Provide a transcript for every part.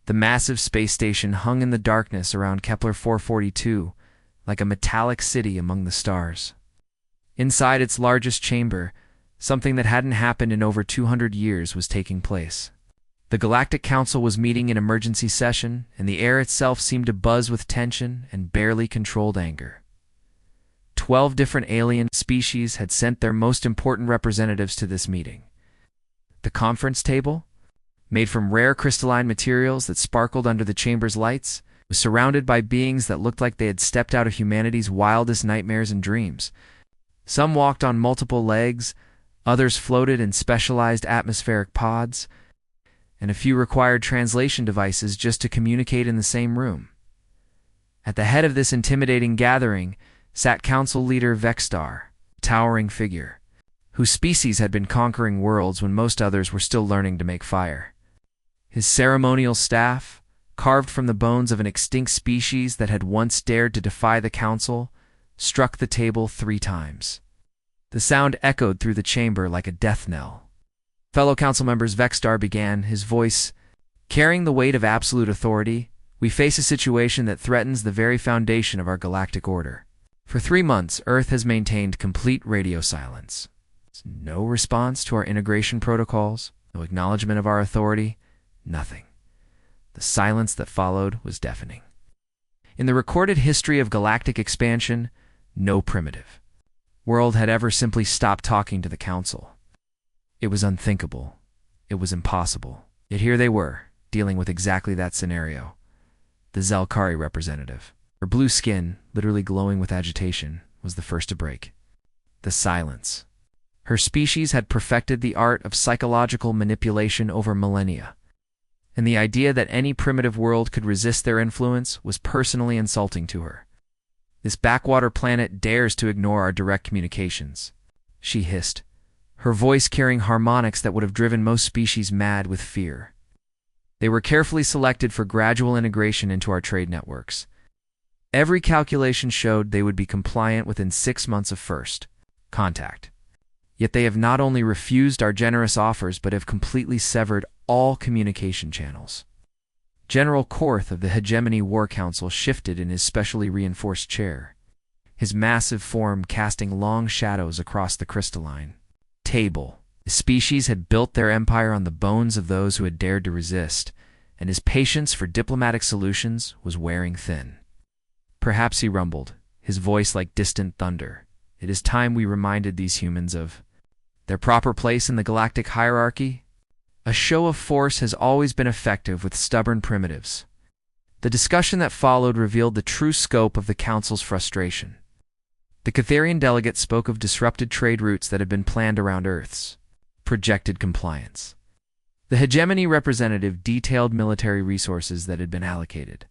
The massive space station hung in the darkness around Kepler 442, like a metallic city among the stars. Inside its largest chamber, something that hadn't happened in over 200 years was taking place. The Galactic Council was meeting in emergency session, and the air itself seemed to buzz with tension and barely controlled anger. 12 different alien species had sent their most important representatives to this meeting. The conference table, made from rare crystalline materials that sparkled under the chamber's lights, was surrounded by beings that looked like they had stepped out of humanity's wildest nightmares and dreams. Some walked on multiple legs, others floated in specialized atmospheric pods, and a few required translation devices just to communicate in the same room. At the head of this intimidating gathering sat Council Leader Vexstar, a towering figure, whose species had been conquering worlds when most others were still learning to make fire. His ceremonial staff, carved from the bones of an extinct species that had once dared to defy the Council, struck the table 3 times. The sound echoed through the chamber like a death knell. Fellow council members, Vexstar began, his voice carrying the weight of absolute authority. We face a situation that threatens the very foundation of our galactic order. For 3 months, Earth has maintained complete radio silence. No response to our integration protocols, no acknowledgement of our authority, nothing. The silence that followed was deafening. In the recorded history of galactic expansion, no primitive world had ever simply stopped talking to the Council. It was unthinkable. It was impossible. Yet here they were, dealing with exactly that scenario. The Zelkari representative, her blue skin, literally glowing with agitation, was the first to break. The silence. Her species had perfected the art of psychological manipulation over millennia, and the idea that any primitive world could resist their influence was personally insulting to her. This backwater planet dares to ignore our direct communications, she hissed, her voice carrying harmonics that would have driven most species mad with fear. They were carefully selected for gradual integration into our trade networks. Every calculation showed they would be compliant within 6 months of first contact. Yet they have not only refused our generous offers but have completely severed all communication channels. General Korth of the Hegemony War Council shifted in his specially reinforced chair, his massive form casting long shadows across the crystalline table. The species had built their empire on the bones of those who had dared to resist, and his patience for diplomatic solutions was wearing thin. Perhaps, he rumbled, his voice like distant thunder, it is time we reminded these humans of their proper place in the galactic hierarchy. A show of force has always been effective with stubborn primitives. The discussion that followed revealed the true scope of the Council's frustration. The Catharian delegate spoke of disrupted trade routes that had been planned around Earth's projected compliance. The hegemony representative detailed military resources that had been allocated.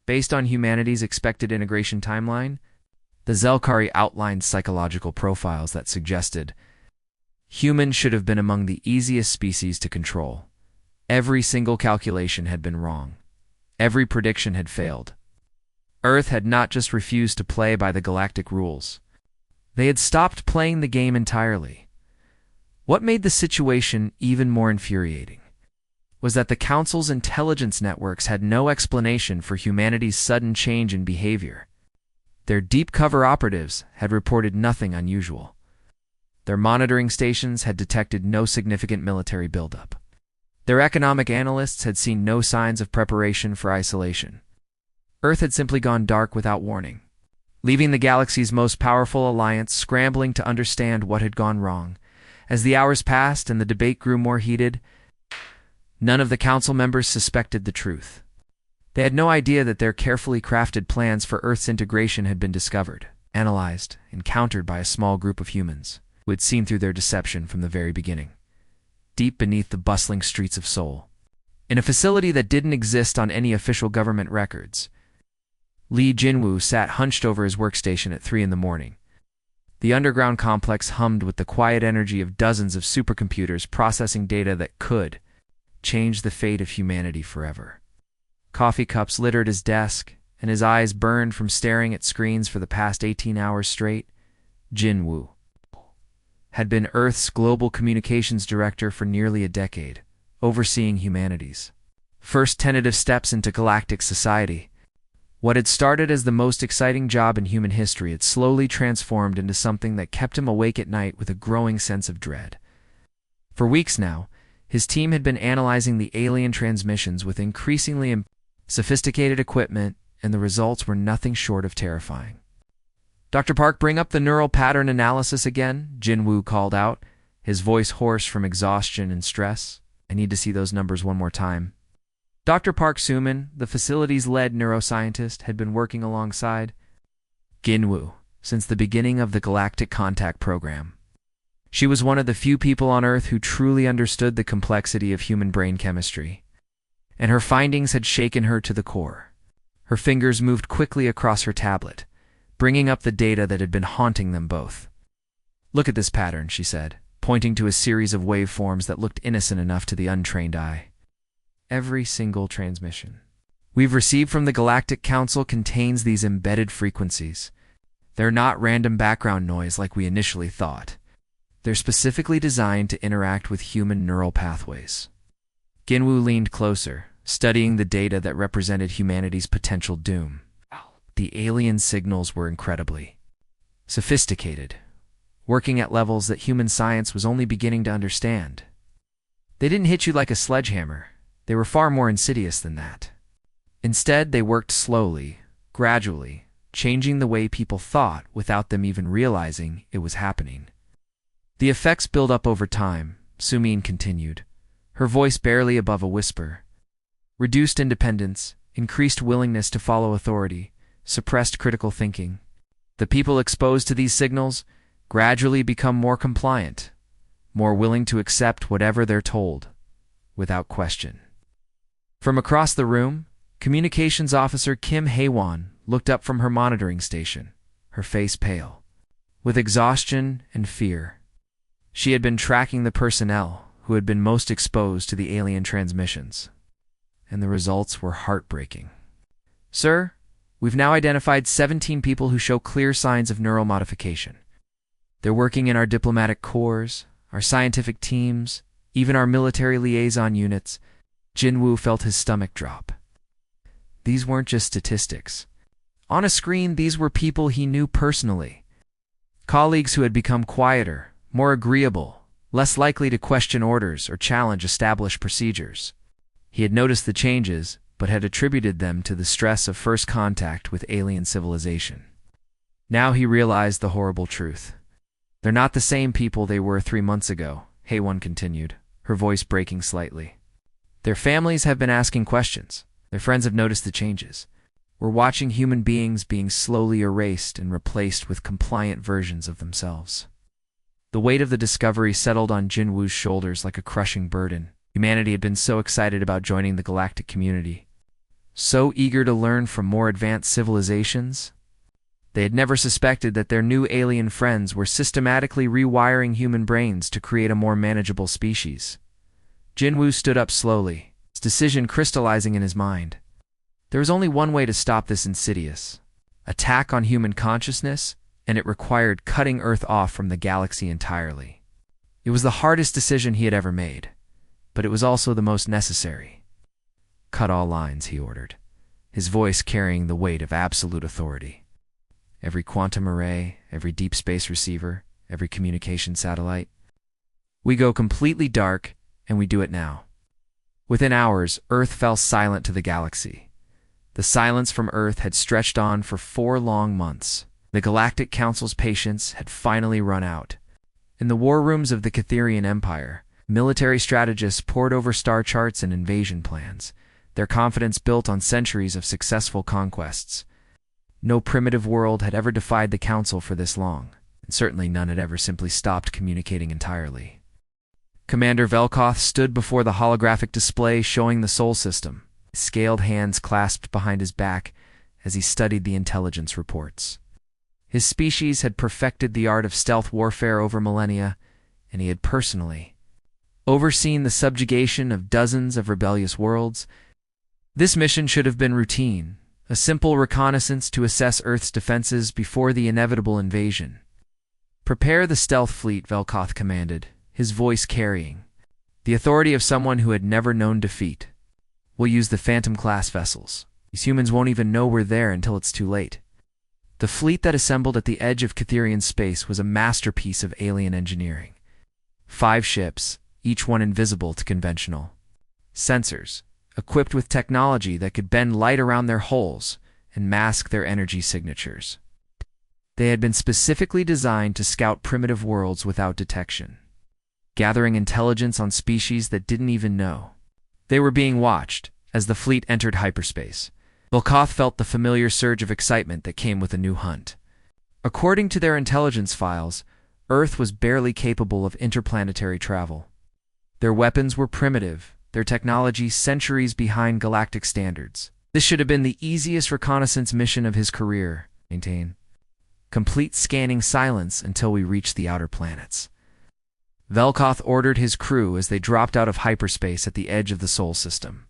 Based on humanity's expected integration timeline, the Zelkari outlined psychological profiles that suggested humans should have been among the easiest species to control. Every single calculation had been wrong. Every prediction had failed. Earth had not just refused to play by the galactic rules. They had stopped playing the game entirely. What made the situation even more infuriating was that the Council's intelligence networks had no explanation for humanity's sudden change in behavior. Their deep cover operatives had reported nothing unusual. Their monitoring stations had detected no significant military buildup. Their economic analysts had seen no signs of preparation for isolation. Earth had simply gone dark without warning, leaving the galaxy's most powerful alliance scrambling to understand what had gone wrong. As the hours passed and the debate grew more heated, none of the Council members suspected the truth. They had no idea that their carefully crafted plans for Earth's integration had been discovered, analyzed, and countered by a small group of humans who had seen through their deception from the very beginning. Deep beneath the bustling streets of Seoul, in a facility that didn't exist on any official government records, Lee Jinwoo sat hunched over his workstation at 3 a.m. The underground complex hummed with the quiet energy of dozens of supercomputers processing data that could change the fate of humanity forever. Coffee cups littered his desk, and his eyes burned from staring at screens for the past 18 hours straight. Jinwoo had been Earth's global communications director for nearly a decade, overseeing humanity's First tentative steps into galactic society. What had started as the most exciting job in human history had slowly transformed into something that kept him awake at night with a growing sense of dread. For weeks now, his team had been analyzing the alien transmissions with increasingly sophisticated equipment, and the results were nothing short of terrifying. "Dr. Park, bring up the neural pattern analysis again," Jinwoo called out, his voice hoarse from exhaustion and stress. "I need to see those numbers one more time." Dr. Park Suman, the facility's lead neuroscientist, had been working alongside Jinwoo since the beginning of the Galactic Contact Program. She was one of the few people on Earth who truly understood the complexity of human brain chemistry, and her findings had shaken her to the core. Her fingers moved quickly across her tablet, bringing up the data that had been haunting them both. "Look at this pattern," she said, pointing to a series of waveforms that looked innocent enough to the untrained eye. "Every single transmission we've received from the Galactic Council contains these embedded frequencies. They're not random background noise like we initially thought. They're specifically designed to interact with human neural pathways." Jinwoo leaned closer, studying the data that represented humanity's potential doom. The alien signals were incredibly sophisticated, working at levels that human science was only beginning to understand. They didn't hit you like a sledgehammer. They were far more insidious than that. Instead, they worked slowly, gradually, changing the way people thought without them even realizing it was happening. "The effects build up over time," Sumin continued, her voice barely above a whisper. "Reduced independence, increased willingness to follow authority, suppressed critical thinking. The people exposed to these signals gradually become more compliant, more willing to accept whatever they're told, without question." From across the room, Communications Officer Kim Haewon looked up from her monitoring station, her face pale with exhaustion and fear. She had been tracking the personnel who had been most exposed to the alien transmissions, and the results were heartbreaking. "Sir, we've now identified 17 people who show clear signs of neural modification. They're working in our diplomatic corps, our scientific teams, even our military liaison units." Jinwoo felt his stomach drop. These weren't just statistics. On a screen, these were people he knew personally. Colleagues who had become quieter, more agreeable, less likely to question orders or challenge established procedures. He had noticed the changes, but had attributed them to the stress of first contact with alien civilization. Now he realized the horrible truth. "They're not the same people they were 3 months ago," Haewon continued, her voice breaking slightly. "Their families have been asking questions. Their friends have noticed the changes. We're watching human beings being slowly erased and replaced with compliant versions of themselves." The weight of the discovery settled on Jinwoo's shoulders like a crushing burden. Humanity had been so excited about joining the galactic community, so eager to learn from more advanced civilizations. They had never suspected that their new alien friends were systematically rewiring human brains to create a more manageable species. Jinwoo stood up slowly, his decision crystallizing in his mind. There was only one way to stop this insidious attack on human consciousness, and it required cutting Earth off from the galaxy entirely. It was the hardest decision he had ever made, but it was also the most necessary. "Cut all lines," he ordered, his voice carrying the weight of absolute authority. "Every quantum array, every deep space receiver, every communication satellite. We go completely dark, and we do it now." Within hours, Earth fell silent to the galaxy. The silence from Earth had stretched on for 4 long months. The Galactic Council's patience had finally run out. In the war rooms of the Catherian Empire, military strategists pored over star charts and invasion plans, their confidence built on centuries of successful conquests. No primitive world had ever defied the Council for this long, and certainly none had ever simply stopped communicating entirely. Commander Velkoth stood before the holographic display showing the Sol system, his scaled hands clasped behind his back as he studied the intelligence reports. His species had perfected the art of stealth warfare over millennia, and he had personally overseen the subjugation of dozens of rebellious worlds. This mission should have been routine, a simple reconnaissance to assess Earth's defenses before the inevitable invasion. "Prepare the stealth fleet," Velkoth commanded, his voice carrying the authority of someone who had never known defeat. We'll use the Phantom-class vessels. These humans won't even know we're there until it's too late. The fleet that assembled at the edge of Catherian space was a masterpiece of alien engineering. 5 ships, each one invisible to conventional sensors, equipped with technology that could bend light around their hulls and mask their energy signatures. They had been specifically designed to scout primitive worlds without detection, gathering intelligence on species that didn't even know. They were being watched as the fleet entered hyperspace. Volkoth felt the familiar surge of excitement that came with a new hunt. According to their intelligence files, Earth was barely capable of interplanetary travel. Their weapons were primitive, their technology centuries behind galactic standards. This should have been the easiest reconnaissance mission of his career. Maintain complete scanning silence until we reach the outer planets. Velkoth ordered his crew as they dropped out of hyperspace at the edge of the Sol system.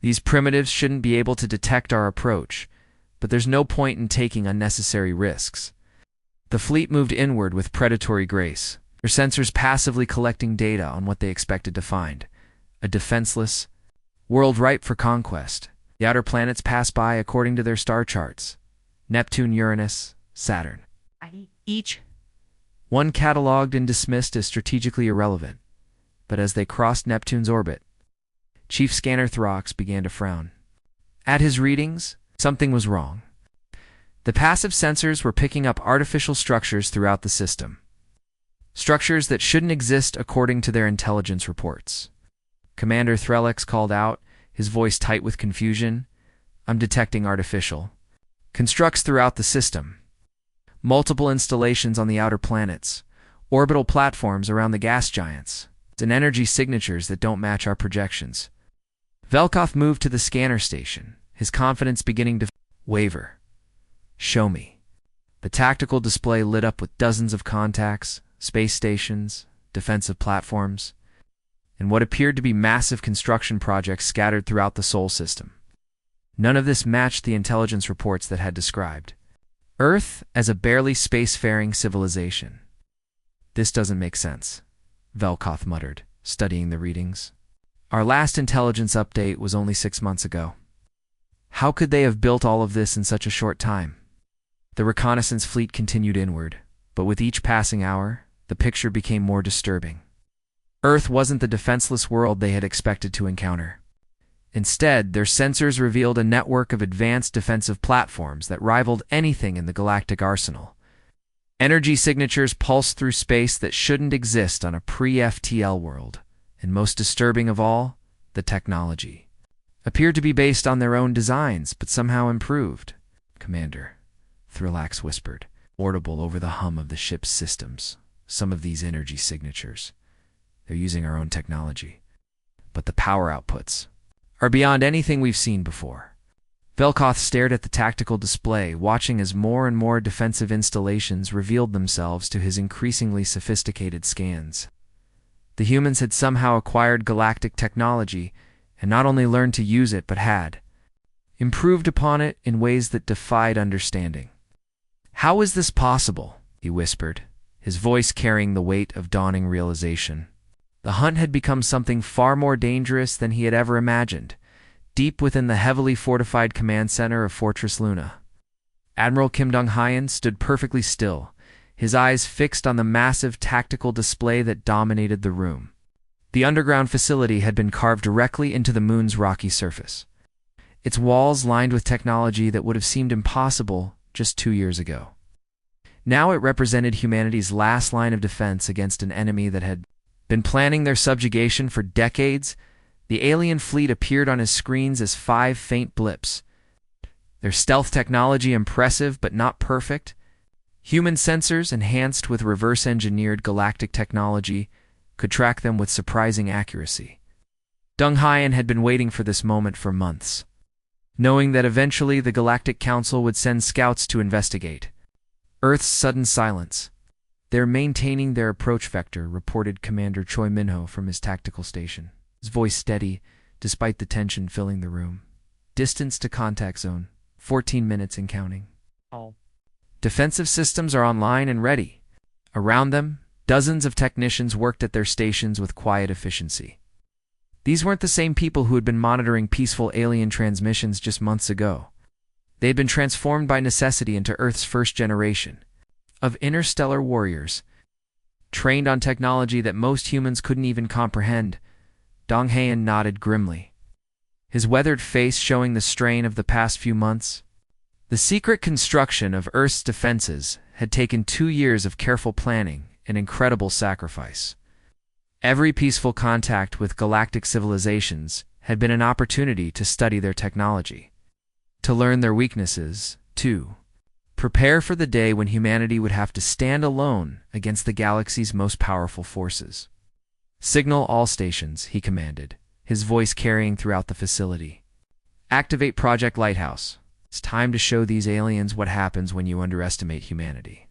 These primitives shouldn't be able to detect our approach, but there's no point in taking unnecessary risks. The fleet moved inward with predatory grace, their sensors passively collecting data on what they expected to find. A defenseless world ripe for conquest. The outer planets pass by according to their star charts. Neptune, Uranus, Saturn. Each one cataloged and dismissed as strategically irrelevant. But as they crossed Neptune's orbit, Chief Scanner Throx began to frown. At his readings, something was wrong. The passive sensors were picking up artificial structures throughout the system. Structures that shouldn't exist according to their intelligence reports. Commander Threlix called out, his voice tight with confusion. I'm detecting artificial constructs throughout the system. Multiple installations on the outer planets. Orbital platforms around the gas giants. And energy signatures that don't match our projections. Velkoth moved to the scanner station, his confidence beginning to waver. Show me. The tactical display lit up with dozens of contacts, space stations, defensive platforms, and what appeared to be massive construction projects scattered throughout the Sol system. None of this matched the intelligence reports that had described Earth as a barely spacefaring civilization. This doesn't make sense, Velkoth muttered, studying the readings. Our last intelligence update was only 6 months ago. How could they have built all of this in such a short time? The reconnaissance fleet continued inward, but with each passing hour, the picture became more disturbing. Earth wasn't the defenseless world they had expected to encounter. Instead, their sensors revealed a network of advanced defensive platforms that rivaled anything in the galactic arsenal. Energy signatures pulsed through space that shouldn't exist on a pre-FTL world. And most disturbing of all, the technology appeared to be based on their own designs, but somehow improved. Commander, Thrillax whispered, audible over the hum of the ship's systems. Some of these energy signatures, they're using our own technology. But the power outputs are beyond anything we've seen before. Velkoth stared at the tactical display, watching as more and more defensive installations revealed themselves to his increasingly sophisticated scans. The humans had somehow acquired galactic technology, and not only learned to use it, but had improved upon it in ways that defied understanding. How is this possible? He whispered, his voice carrying the weight of dawning realization. The hunt had become something far more dangerous than he had ever imagined, deep within the heavily fortified command center of Fortress Luna. Admiral Kim Dong-hyen stood perfectly still, his eyes fixed on the massive tactical display that dominated the room. The underground facility had been carved directly into the moon's rocky surface, its walls lined with technology that would have seemed impossible just 2 years ago. Now it represented humanity's last line of defense against an enemy that had been planning their subjugation for decades. The alien fleet appeared on his screens as 5 faint blips. Their stealth technology impressive but not perfect. Human sensors, enhanced with reverse-engineered galactic technology, could track them with surprising accuracy. Dong-hyen had been waiting for this moment for months, knowing that eventually the Galactic Council would send scouts to investigate. Earth's sudden silence. They're maintaining their approach vector, reported Commander Choi Minho from his tactical station, his voice steady, despite the tension filling the room. Distance to contact zone, 14 minutes and counting. Defensive systems are online and ready. Around them, dozens of technicians worked at their stations with quiet efficiency. These weren't the same people who had been monitoring peaceful alien transmissions just months ago. They had been transformed by necessity into Earth's first generation of interstellar warriors, trained on technology that most humans couldn't even comprehend. Dong Hayan nodded grimly, his weathered face showing the strain of the past few months. The secret construction of Earth's defenses had taken 2 years of careful planning and incredible sacrifice. Every peaceful contact with galactic civilizations had been an opportunity to study their technology, to learn their weaknesses, to prepare for the day when humanity would have to stand alone against the galaxy's most powerful forces. "Signal all stations," he commanded, his voice carrying throughout the facility. "Activate Project Lighthouse. It's time to show these aliens what happens when you underestimate humanity."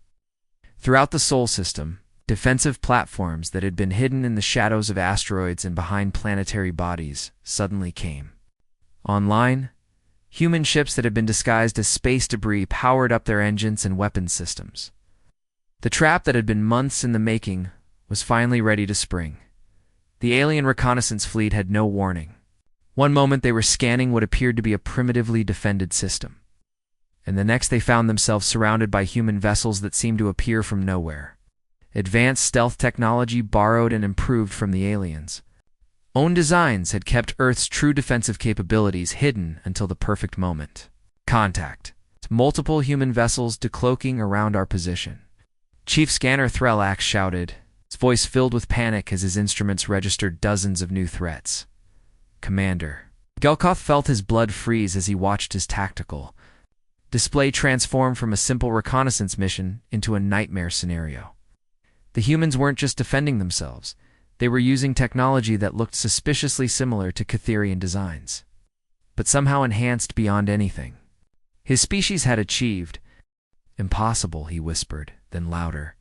Throughout the Sol system, defensive platforms that had been hidden in the shadows of asteroids and behind planetary bodies suddenly came online. Human ships that had been disguised as space debris powered up their engines and weapons systems. The trap that had been months in the making was finally ready to spring. The alien reconnaissance fleet had no warning. One moment they were scanning what appeared to be a primitively defended system, and the next they found themselves surrounded by human vessels that seemed to appear from nowhere. Advanced stealth technology borrowed and improved from the aliens' own designs had kept Earth's true defensive capabilities hidden until the perfect moment. Contact. Multiple human vessels decloaking around our position. Chief Scanner Threllax shouted, his voice filled with panic as his instruments registered dozens of new threats. "Commander." Gelkoth felt his blood freeze as he watched his tactical display transform from a simple reconnaissance mission into a nightmare scenario. The humans weren't just defending themselves. They were using technology that looked suspiciously similar to Catherian designs, but somehow enhanced beyond anything his species had achieved. "Impossible," he whispered, then louder.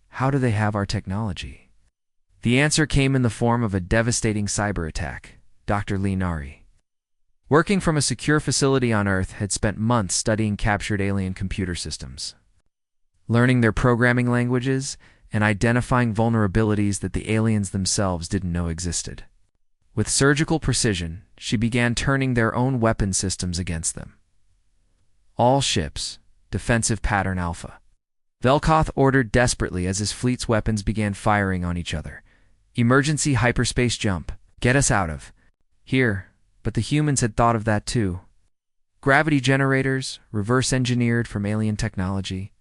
"How do they have our technology?" The answer came in the form of a devastating cyber attack. Dr. Lee Nari, working from a secure facility on Earth, had spent months studying captured alien computer systems, learning their programming languages, and identifying vulnerabilities that the aliens themselves didn't know existed. With surgical precision, she began turning their own weapon systems against them. "All ships, defensive pattern Alpha." Velkoth ordered desperately as his fleet's weapons began firing on each other. "Emergency hyperspace jump. Get us out of here." But the humans had thought of that too. Gravity generators, reverse engineered from alien technology,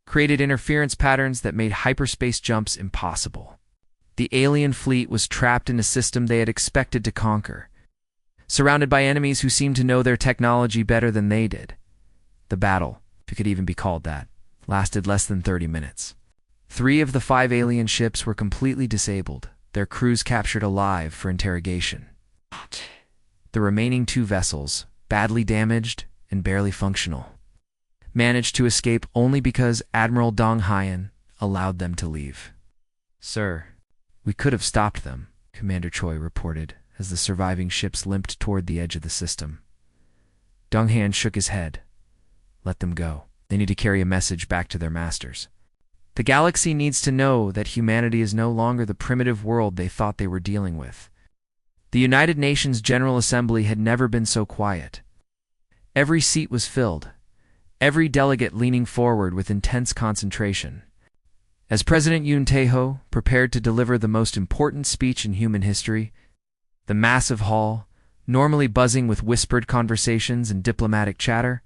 created interference patterns that made hyperspace jumps impossible. The alien fleet was trapped in a system they had expected to conquer, surrounded by enemies who seemed to know their technology better than they did. The battle, if it could even be called that, lasted less than 30 minutes. 3 of the 5 alien ships were completely disabled, their crews captured alive for interrogation. The remaining 2 vessels, badly damaged and barely functional, managed to escape only because Admiral Dong Hayan allowed them to leave. "Sir, we could have stopped them," Commander Choi reported as the surviving ships limped toward the edge of the system. Dong Hayan shook his head. "Let them go. They need to carry a message back to their masters. The galaxy needs to know that humanity is no longer the primitive world they thought they were dealing with." The United Nations General Assembly had never been so quiet. Every seat was filled, every delegate leaning forward with intense concentration, as President Yoon Tae-ho prepared to deliver the most important speech in human history. The massive hall, normally buzzing with whispered conversations and diplomatic chatter,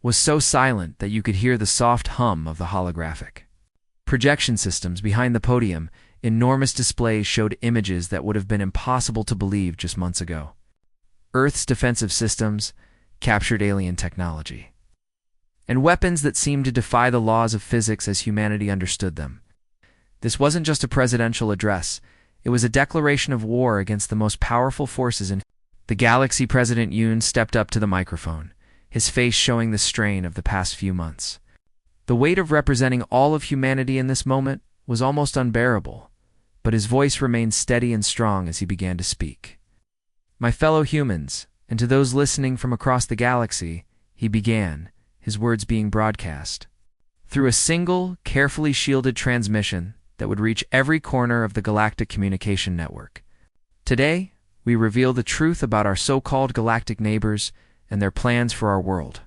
was so silent that you could hear the soft hum of the holographic projection systems behind the podium. Enormous displays showed images that would have been impossible to believe just months ago. Earth's defensive systems, captured alien technology, and weapons that seemed to defy the laws of physics as humanity understood them. This wasn't just a presidential address. It was a declaration of war against the most powerful forces in the galaxy. President Yoon stepped up to the microphone, his face showing the strain of the past few months. The weight of representing all of humanity in this moment was almost unbearable, but his voice remained steady and strong as he began to speak. "My fellow humans, and to those listening from across the galaxy," he began, his words being broadcast through a single, carefully shielded transmission that would reach every corner of the galactic communication network. "Today, we reveal the truth about our so-called galactic neighbors and their plans for our world.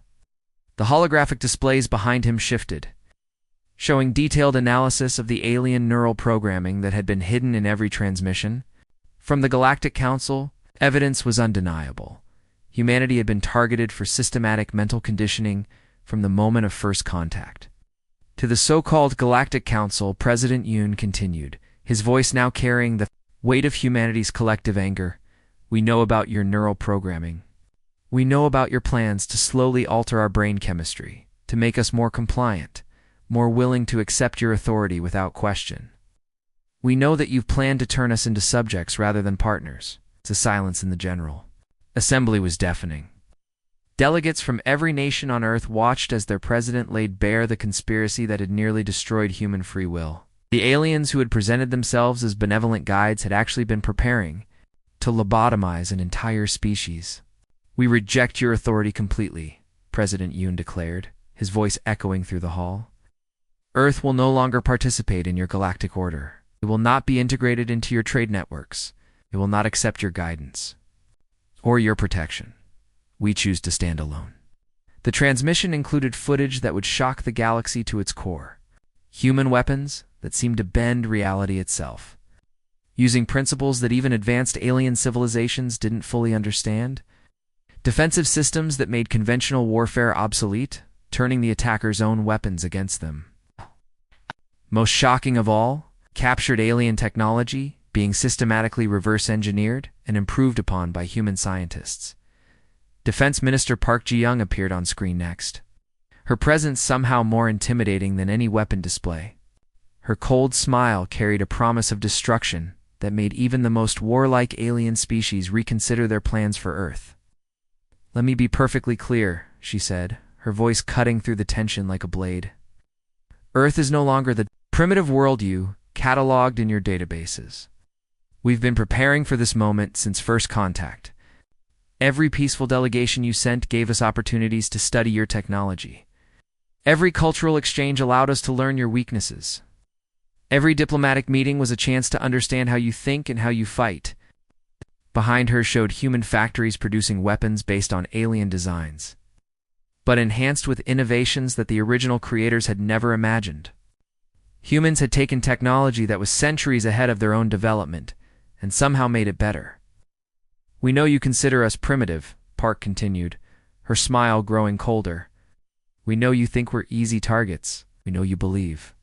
The holographic displays behind him shifted, showing detailed analysis of the alien neural programming that had been hidden in every transmission. From the Galactic Council, evidence was undeniable. Humanity had been targeted for systematic mental conditioning from the moment of first contact. To the so-called Galactic Council, President Yoon continued, his voice now carrying the weight of humanity's collective anger. We know about your neural programming. We know about your plans to slowly alter our brain chemistry, to make us more compliant, more willing to accept your authority without question. We know that you've planned to turn us into subjects rather than partners. The silence in the general assembly was deafening. Delegates from every nation on Earth watched as their president laid bare the conspiracy that had nearly destroyed human free will. The aliens who had presented themselves as benevolent guides had actually been preparing to lobotomize an entire species. We reject your authority completely, President Yoon declared, his voice echoing through the hall. Earth will no longer participate in your galactic order. It will not be integrated into your trade networks. It will not accept your guidance or your protection. We choose to stand alone. The transmission included footage that would shock the galaxy to its core. Human weapons that seemed to bend reality itself. Using principles that even advanced alien civilizations didn't fully understand. Defensive systems that made conventional warfare obsolete, turning the attacker's own weapons against them. Most shocking of all, captured alien technology being systematically reverse-engineered and improved upon by human scientists. Defense Minister Park Ji-young appeared on screen next, her presence somehow more intimidating than any weapon display. Her cold smile carried a promise of destruction that made even the most warlike alien species reconsider their plans for Earth. Let me be perfectly clear, she said, her voice cutting through the tension like a blade. Earth is no longer the primitive world you cataloged in your databases. We've been preparing for this moment since first contact. Every peaceful delegation you sent gave us opportunities to study your technology. Every cultural exchange allowed us to learn your weaknesses. Every diplomatic meeting was a chance to understand how you think and how you fight. Behind her showed human factories producing weapons based on alien designs, but enhanced with innovations that the original creators had never imagined. Humans had taken technology that was centuries ahead of their own development and somehow made it better. We know you consider us primitive, Park continued, her smile growing colder. We know you think we're easy targets. We know you believe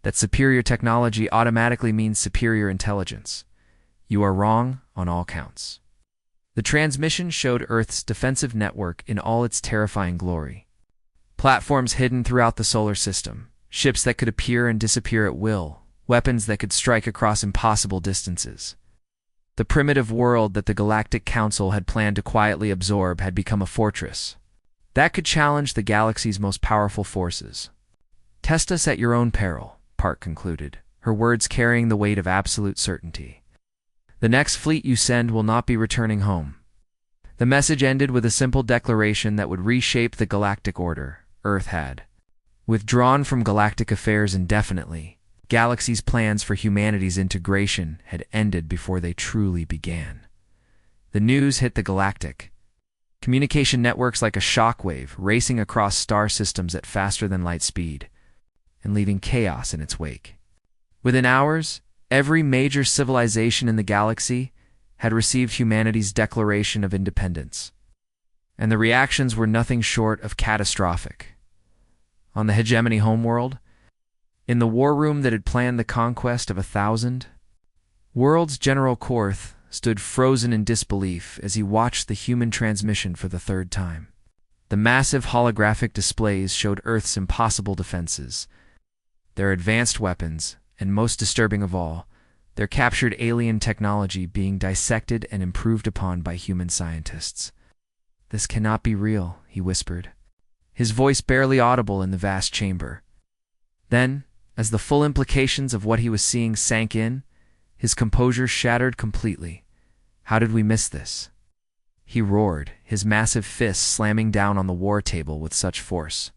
that superior technology automatically means superior intelligence. You are wrong on all counts. The transmission showed Earth's defensive network in all its terrifying glory. Platforms hidden throughout the solar system, ships that could appear and disappear at will, weapons that could strike across impossible distances. The primitive world that the Galactic Council had planned to quietly absorb had become a fortress that could challenge the galaxy's most powerful forces. Test us at your own peril, Park concluded, her words carrying the weight of absolute certainty. The next fleet you send will not be returning home. The message ended with a simple declaration that would reshape the galactic order. Earth had withdrawn from galactic affairs indefinitely. Galaxy's plans for humanity's integration had ended before they truly began. The news hit the galactic communication networks like a shockwave, racing across star systems at faster than light speed, and leaving chaos in its wake. Within hours, every major civilization in the galaxy had received humanity's Declaration of Independence, and the reactions were nothing short of catastrophic. On the hegemony homeworld, in the war room that had planned the conquest of 1,000, World's General Korth stood frozen in disbelief as he watched the human transmission for the third time. The massive holographic displays showed Earth's impossible defenses, their advanced weapons, and most disturbing of all, their captured alien technology being dissected and improved upon by human scientists. This cannot be real, he whispered, his voice barely audible in the vast chamber. Then, as the full implications of what he was seeing sank in, his composure shattered completely. How did we miss this? He roared, his massive fists slamming down on the war table with such force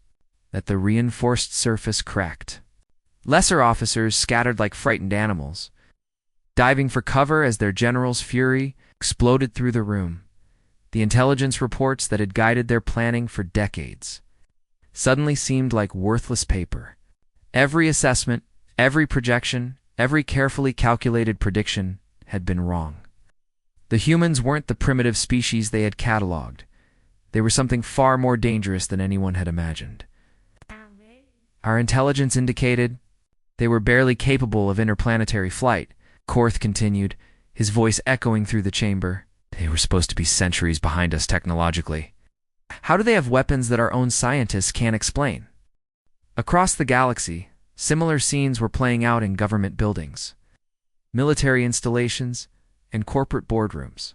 that the reinforced surface cracked. Lesser officers scattered like frightened animals, diving for cover as their general's fury exploded through the room. The intelligence reports that had guided their planning for decades suddenly seemed like worthless paper. Every assessment, every projection, every carefully calculated prediction had been wrong. The humans weren't the primitive species they had cataloged. They were something far more dangerous than anyone had imagined. Our intelligence indicated they were barely capable of interplanetary flight, Korth continued, his voice echoing through the chamber. They were supposed to be centuries behind us technologically. How do they have weapons that our own scientists can't explain? Across the galaxy, similar scenes were playing out in government buildings, military installations, and corporate boardrooms.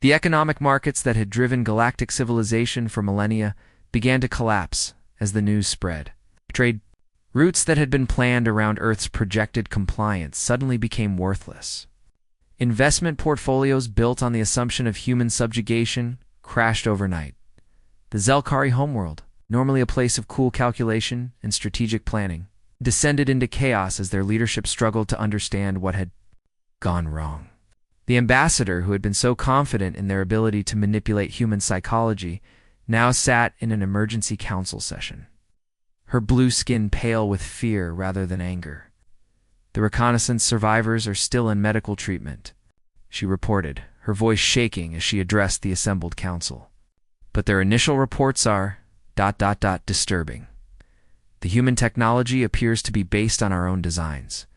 The economic markets that had driven galactic civilization for millennia began to collapse as the news spread. Trade routes that had been planned around Earth's projected compliance suddenly became worthless. Investment portfolios built on the assumption of human subjugation crashed overnight. The Zelkari homeworld, normally a place of cool calculation and strategic planning, descended into chaos as their leadership struggled to understand what had gone wrong. The ambassador, who had been so confident in their ability to manipulate human psychology, now sat in an emergency council session, her blue skin pale with fear rather than anger. The reconnaissance survivors are still in medical treatment, she reported, her voice shaking as she addressed the assembled council. But their initial reports are ... disturbing. The human technology appears to be based on our own designs,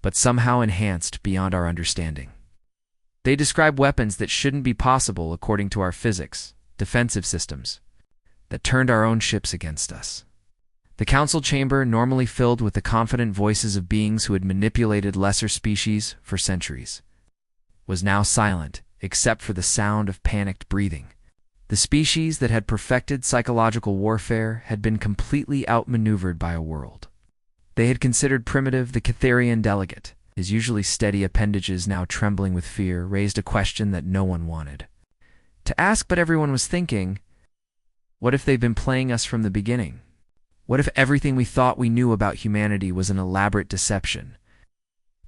but somehow enhanced beyond our understanding. They describe weapons that shouldn't be possible according to our physics, defensive systems, that turned our own ships against us. The council chamber, normally filled with the confident voices of beings who had manipulated lesser species for centuries, was now silent except for the sound of panicked breathing. The species that had perfected psychological warfare had been completely outmaneuvered by a world. They had considered primitive the Catharian delegate. His usually steady appendages now trembling with fear raised a question that no one wanted to ask, but everyone was thinking, what if they've been playing us from the beginning? What if everything we thought we knew about humanity was an elaborate deception?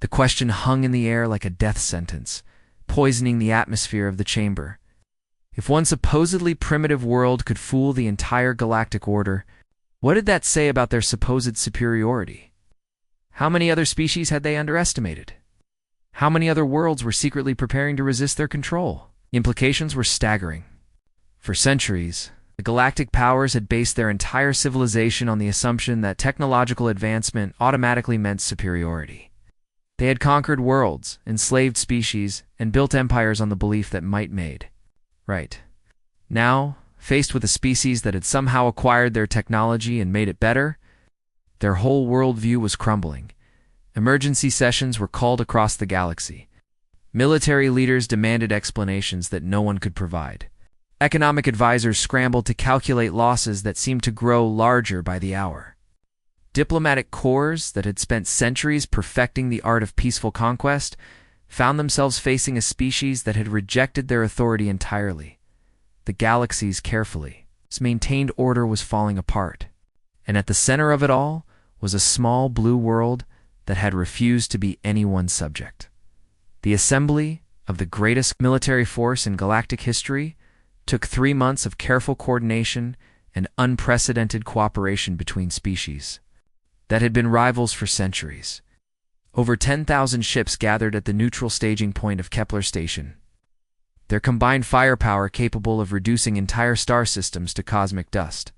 The question hung in the air like a death sentence, poisoning the atmosphere of the chamber. If one supposedly primitive world could fool the entire galactic order, what did that say about their supposed superiority? How many other species had they underestimated? How many other worlds were secretly preparing to resist their control? The implications were staggering. For centuries, the galactic powers had based their entire civilization on the assumption that technological advancement automatically meant superiority. They had conquered worlds, enslaved species, and built empires on the belief that might made right. Now, faced with a species that had somehow acquired their technology and made it better, their whole worldview was crumbling. Emergency sessions were called across the galaxy. Military leaders demanded explanations that no one could provide. Economic advisors scrambled to calculate losses that seemed to grow larger by the hour. Diplomatic corps that had spent centuries perfecting the art of peaceful conquest found themselves facing a species that had rejected their authority entirely. The galaxy's carefully maintained order was falling apart, and at the center of it all was a small blue world that had refused to be anyone's subject. The assembly of the greatest military force in galactic history took 3 months of careful coordination and unprecedented cooperation between species that had been rivals for centuries. Over 10,000 ships gathered at the neutral staging point of Kepler Station, their combined firepower capable of reducing entire star systems to cosmic dust.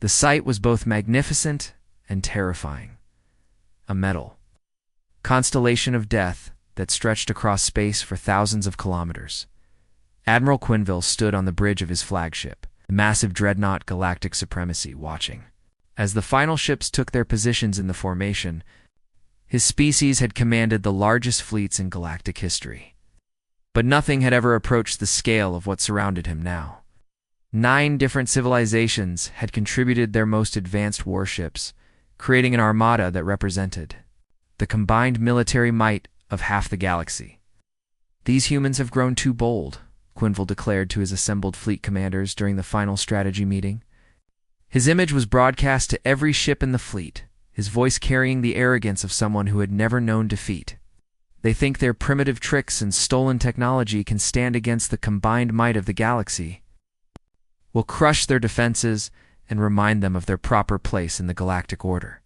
The sight was both magnificent and terrifying. A metal constellation of death that stretched across space for thousands of kilometers. Admiral Quinville stood on the bridge of his flagship, the massive dreadnought Galactic Supremacy, watching. As the final ships took their positions in the formation, his species had commanded the largest fleets in galactic history. But nothing had ever approached the scale of what surrounded him now. 9 different civilizations had contributed their most advanced warships, creating an armada that represented the combined military might of half the galaxy. These humans have grown too bold, Quinville declared to his assembled fleet commanders during the final strategy meeting. His image was broadcast to every ship in the fleet, his voice carrying the arrogance of someone who had never known defeat. They think their primitive tricks and stolen technology can stand against the combined might of the galaxy. We'll crush their defenses and remind them of their proper place in the galactic order.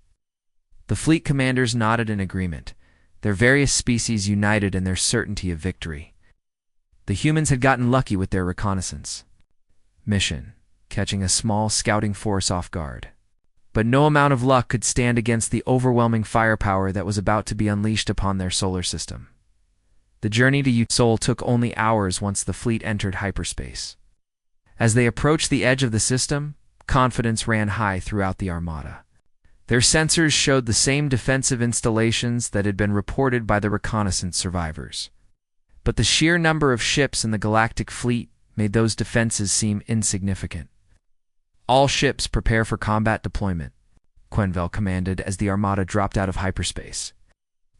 The fleet commanders nodded in agreement, their various species united in their certainty of victory. The humans had gotten lucky with their reconnaissance mission, catching a small scouting force off guard. But no amount of luck could stand against the overwhelming firepower that was about to be unleashed upon their solar system. The journey to Sol took only hours once the fleet entered hyperspace. As they approached the edge of the system, confidence ran high throughout the Armada. Their sensors showed the same defensive installations that had been reported by the reconnaissance survivors. But the sheer number of ships in the galactic fleet made those defenses seem insignificant. All ships prepare for combat deployment, Quenville commanded as the Armada dropped out of hyperspace.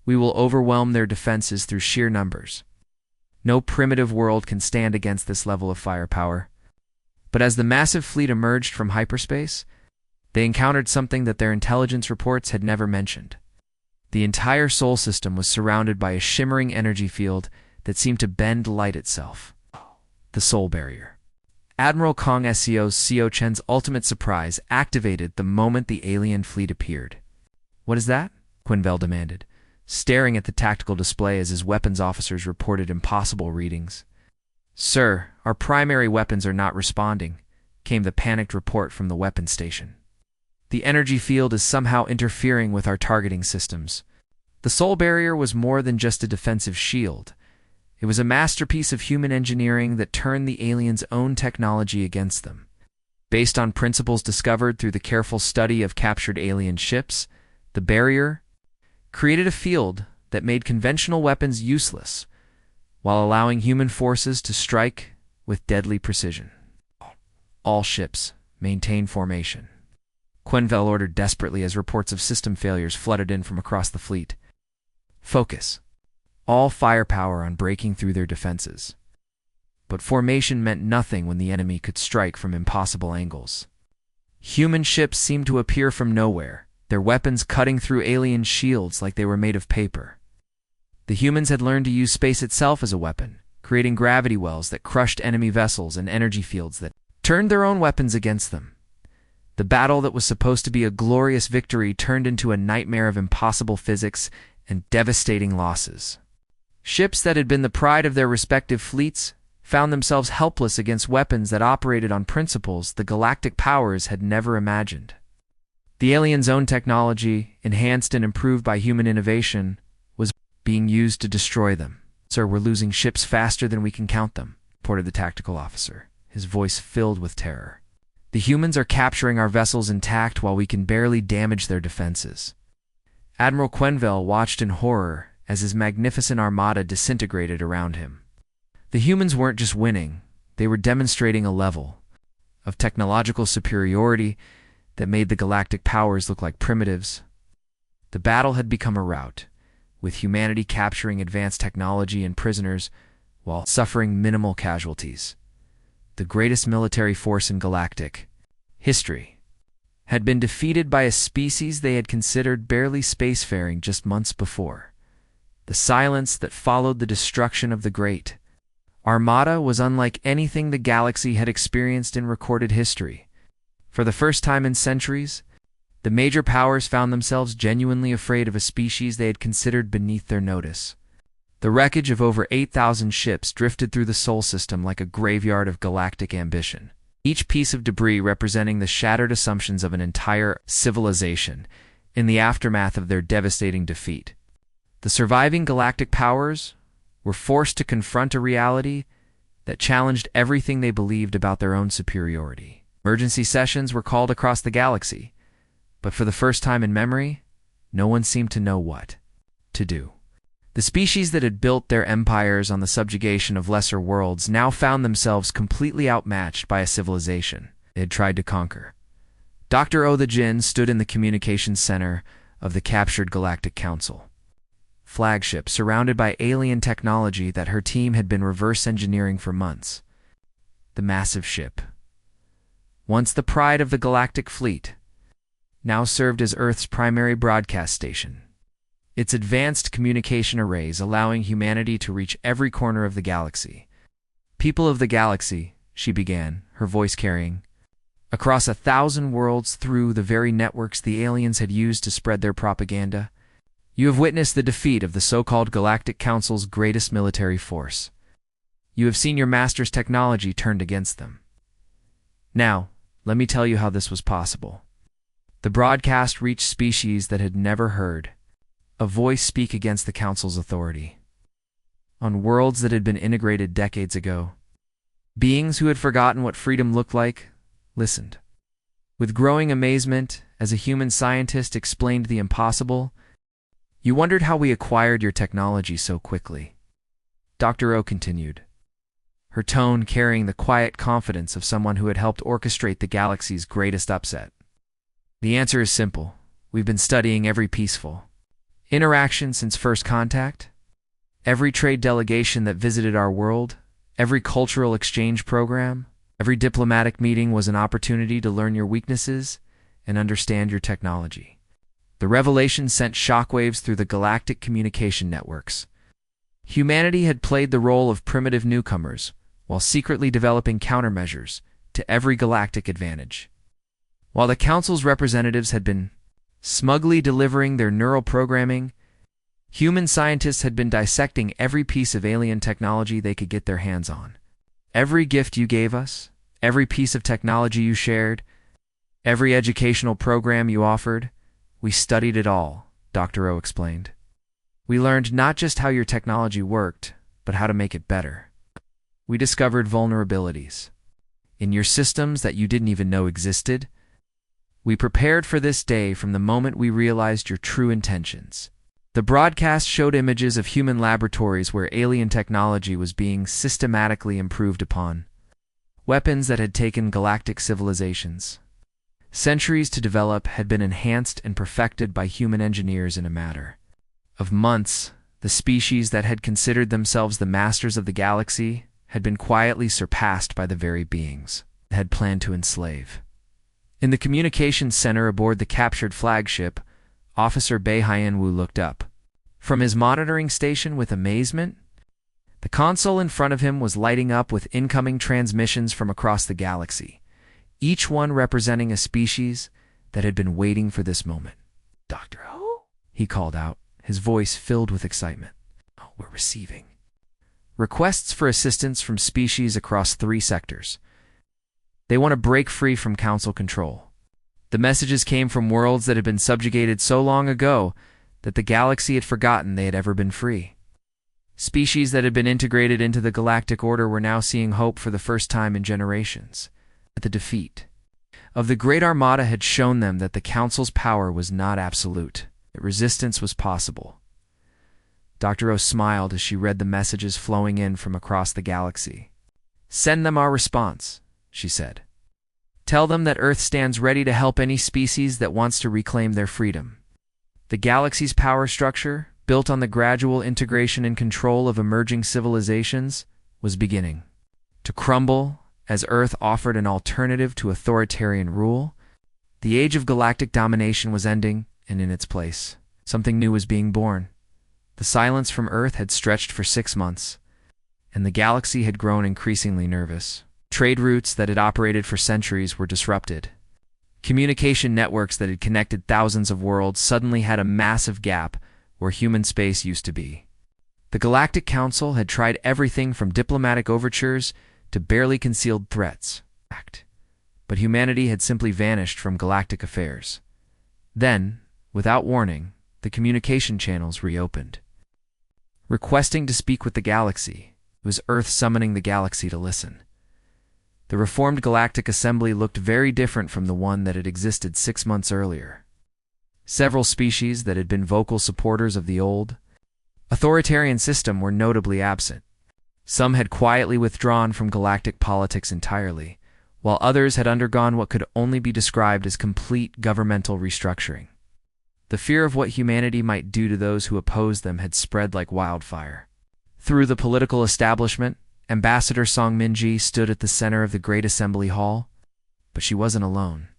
We will overwhelm their defenses through sheer numbers. No primitive world can stand against this level of firepower. But as the massive fleet emerged from hyperspace, they encountered something that their intelligence reports had never mentioned. The entire Sol system was surrounded by a shimmering energy field that seemed to bend light itself. The Sol Barrier. Admiral Kong Seo's Seo Chen's ultimate surprise activated the moment the alien fleet appeared. "What is that?" Quenville demanded, staring at the tactical display as his weapons officers reported impossible readings. "Sir, our primary weapons are not responding," came the panicked report from the weapons station. "The energy field is somehow interfering with our targeting systems." The Sol Barrier was more than just a defensive shield. It was a masterpiece of human engineering that turned the aliens' own technology against them. Based on principles discovered through the careful study of captured alien ships, the barrier created a field that made conventional weapons useless, while allowing human forces to strike with deadly precision. "All ships, maintain formation," Quenville ordered desperately as reports of system failures flooded in from across the fleet. "Focus. All firepower on breaking through their defenses." But formation meant nothing when the enemy could strike from impossible angles. Human ships seemed to appear from nowhere, their weapons cutting through alien shields like they were made of paper. The humans had learned to use space itself as a weapon, creating gravity wells that crushed enemy vessels and energy fields that turned their own weapons against them. The battle that was supposed to be a glorious victory turned into a nightmare of impossible physics and devastating losses. Ships that had been the pride of their respective fleets found themselves helpless against weapons that operated on principles the galactic powers had never imagined. The aliens' own technology, enhanced and improved by human innovation, was being used to destroy them. "Sir, we're losing ships faster than we can count them," reported the tactical officer, his voice filled with terror. "The humans are capturing our vessels intact while we can barely damage their defenses." Admiral Quenville watched in horror as his magnificent armada disintegrated around him. The humans weren't just winning, they were demonstrating a level of technological superiority that made the galactic powers look like primitives. The battle had become a rout, with humanity capturing advanced technology and prisoners while suffering minimal casualties. The greatest military force in galactic history had been defeated by a species they had considered barely spacefaring just months before. The silence that followed the destruction of the great Armada was unlike anything the galaxy had experienced in recorded history. For the first time in centuries, the major powers found themselves genuinely afraid of a species they had considered beneath their notice. The wreckage of over 8,000 ships drifted through the Sol system like a graveyard of galactic ambition, each piece of debris representing the shattered assumptions of an entire civilization in the aftermath of their devastating defeat. The surviving galactic powers were forced to confront a reality that challenged everything they believed about their own superiority. Emergency sessions were called across the galaxy, but for the first time in memory, no one seemed to know what to do. The species that had built their empires on the subjugation of lesser worlds now found themselves completely outmatched by a civilization they had tried to conquer. Dr. O the Jinn stood in the communications center of the captured Galactic Council flagship surrounded by alien technology that her team had been reverse engineering for months. The massive ship, once the pride of the galactic fleet, now served as Earth's primary broadcast station. its advanced communication arrays allowing humanity to reach every corner of the galaxy. "People of the galaxy," she began, her voice carrying, "across 1,000 worlds through the very networks the aliens had used to spread their propaganda, you have witnessed the defeat of the so-called Galactic Council's greatest military force. You have seen your master's technology turned against them. Now, let me tell you how this was possible." The broadcast reached species that had never heard a voice speak against the Council's authority. On worlds that had been integrated decades ago, beings who had forgotten what freedom looked like listened. With growing amazement, as a human scientist explained the impossible, "You wondered how we acquired your technology so quickly," Dr. O continued, her tone carrying the quiet confidence of someone who had helped orchestrate the galaxy's greatest upset. "The answer is simple. We've been studying every peaceful interaction since first contact, every trade delegation that visited our world, every cultural exchange program, every diplomatic meeting was an opportunity to learn your weaknesses and understand your technology." The revelation sent shockwaves through the galactic communication networks. Humanity had played the role of primitive newcomers while secretly developing countermeasures to every galactic advantage. While the Council's representatives had been smugly delivering their neural programming, human scientists had been dissecting every piece of alien technology they could get their hands on. "Every gift you gave us, every piece of technology you shared, every educational program you offered, we studied it all," Dr. O explained. "We learned not just how your technology worked, but how to make it better. We discovered vulnerabilities in your systems that you didn't even know existed. We prepared for this day from the moment we realized your true intentions." The broadcast showed images of human laboratories where alien technology was being systematically improved upon, weapons that had taken galactic civilizations centuries to develop had been enhanced and perfected by human engineers in a matter of months. The species that had considered themselves the masters of the galaxy had been quietly surpassed by the very beings it had planned to enslave. In the communications center aboard the captured flagship, Officer Bei Haiyan-Wu looked up from his monitoring station with amazement. The console in front of him was lighting up with incoming transmissions from across the galaxy, each one representing a species that had been waiting for this moment. "Dr. O?" he called out, his voice filled with excitement. "Oh, we're receiving requests for assistance from species across 3 sectors. They want to break free from Council control." The messages came from worlds that had been subjugated so long ago that the galaxy had forgotten they had ever been free. Species that had been integrated into the galactic order were now seeing hope for the first time in generations. The defeat of the Great Armada had shown them that the Council's power was not absolute, that resistance was possible. Dr. O smiled as she read the messages flowing in from across the galaxy. "Send them our response," she said. "Tell them that Earth stands ready to help any species that wants to reclaim their freedom." The galaxy's power structure, built on the gradual integration and control of emerging civilizations, was beginning to crumble as Earth offered an alternative to authoritarian rule. The age of galactic domination was ending, and in its place, something new was being born. The silence from Earth had stretched for 6 months, and the galaxy had grown increasingly nervous. Trade routes that had operated for centuries were disrupted. Communication networks that had connected thousands of worlds suddenly had a massive gap where human space used to be. The Galactic Council had tried everything from diplomatic overtures to barely concealed threats, but humanity had simply vanished from galactic affairs. Then, without warning, the communication channels reopened. Requesting to speak with the galaxy, it was Earth summoning the galaxy to listen. The reformed Galactic Assembly looked very different from the one that had existed 6 months earlier. Several species that had been vocal supporters of the old, authoritarian system were notably absent. Some had quietly withdrawn from galactic politics entirely, while others had undergone what could only be described as complete governmental restructuring. The fear of what humanity might do to those who opposed them had spread like wildfire. Through the political establishment, Ambassador Song Minji stood at the center of the Great Assembly Hall, but she wasn't alone.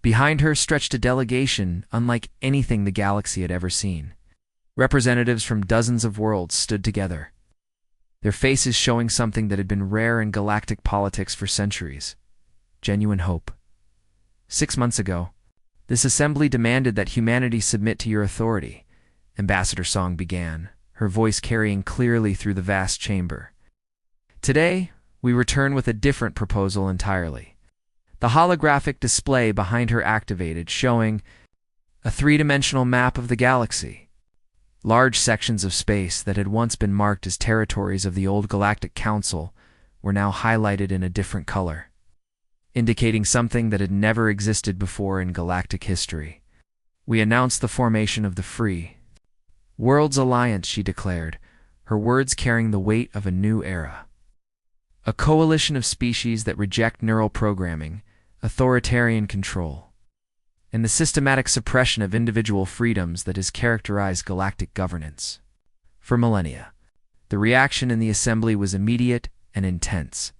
Behind her stretched a delegation unlike anything the galaxy had ever seen. Representatives from dozens of worlds stood together, their faces showing something that had been rare in galactic politics for centuries: genuine hope. 6 months ago, this assembly demanded that humanity submit to your authority, Ambassador Song began, her voice carrying clearly through the vast chamber. Today, we return with a different proposal entirely. The holographic display behind her activated, showing a three-dimensional map of the galaxy. Large sections of space that had once been marked as territories of the old Galactic Council were now highlighted in a different color, indicating something that had never existed before in galactic history. We announced the formation of the Free Worlds Alliance, she declared, her words carrying the weight of a new era. A coalition of species that reject neural programming, authoritarian control, and the systematic suppression of individual freedoms that has characterized galactic governance. For millennia, the reaction in the assembly was immediate and intense.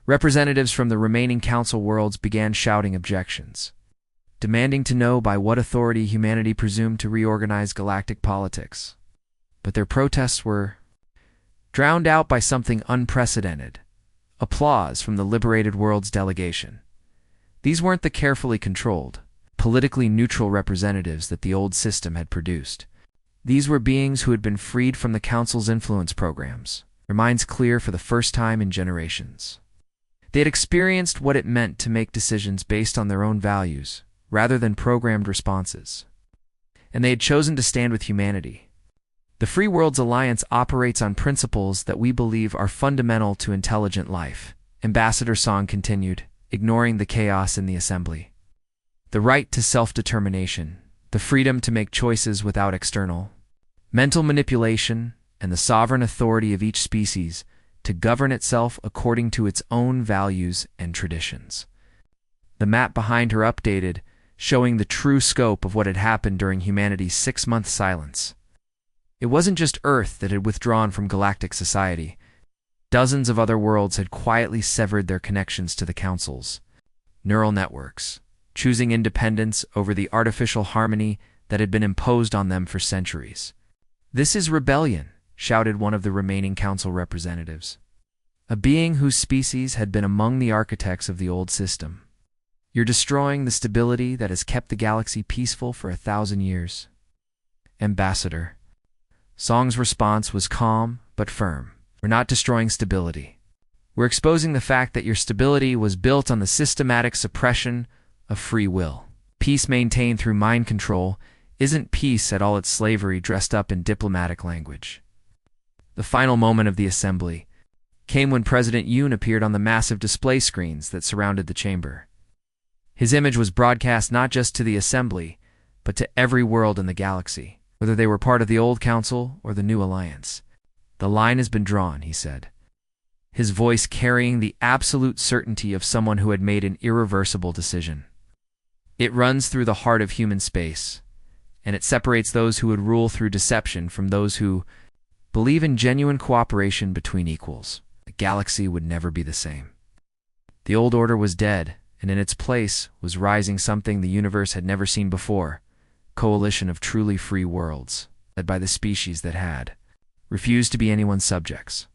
Representatives from the remaining council worlds began shouting objections, demanding to know by what authority humanity presumed to reorganize galactic politics. But their protests were drowned out by something unprecedented: applause from the liberated world's delegation. These weren't the carefully controlled, politically neutral representatives that the old system had produced. These were beings who had been freed from the Council's influence programs, their minds clear for the first time in generations. They had experienced what it meant to make decisions based on their own values, rather than programmed responses. And they had chosen to stand with humanity. The Free Worlds Alliance operates on principles that we believe are fundamental to intelligent life, Ambassador Song continued, ignoring the chaos in the assembly. The right to self-determination, the freedom to make choices without external mental manipulation, and the sovereign authority of each species to govern itself according to its own values and traditions. The map behind her updated, showing the true scope of what had happened during humanity's 6-month silence. It wasn't just Earth that had withdrawn from galactic society. Dozens of other worlds had quietly severed their connections to the councils. Neural networks, choosing independence over the artificial harmony that had been imposed on them for centuries. "This is rebellion," shouted one of the remaining council representatives, a being whose species had been among the architects of the old system. "You're destroying the stability that has kept the galaxy peaceful for 1,000 years. Ambassador Song's response was calm but firm. "We're not destroying stability. We're exposing the fact that your stability was built on the systematic suppression of free will. Peace maintained through mind control isn't peace at all, it's slavery dressed up in diplomatic language." The final moment of the assembly came when President Yoon appeared on the massive display screens that surrounded the chamber. His image was broadcast not just to the assembly, but to every world in the galaxy, whether they were part of the old council or the new alliance. "The line has been drawn," he said, his voice carrying the absolute certainty of someone who had made an irreversible decision. "It runs through the heart of human space, and it separates those who would rule through deception from those who believe in genuine cooperation between equals. The galaxy would never be the same. The old order was dead, and in its place was rising something the universe had never seen before: coalition of truly free worlds, led by the species that had refused to be anyone's subjects.